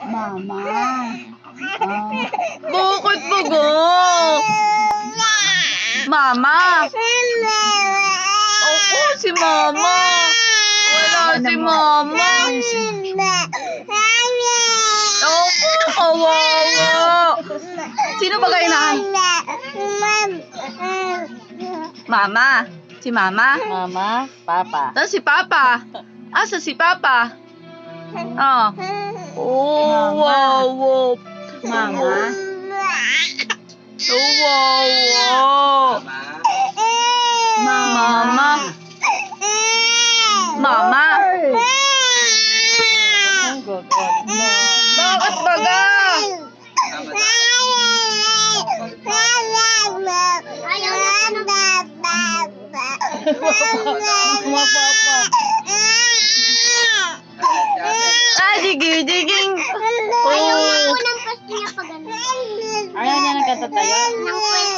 Mama. Bakit baga? Mama. Ako si Mama. Wala si Mama. Ako, kawawa. Sino ba kayo na? Mama. Si Mama. Mama, Papa. Tapos si Papa. Asa si Papa? Oh. Oh, wow, wow. Mama. Oh, wow, wow. Mama. Mama. Bakit baga? Ah, diging. Ayaw nga po ng pwesto niya pag ano. Ayaw niya nagkatatayo. Ng pwesto.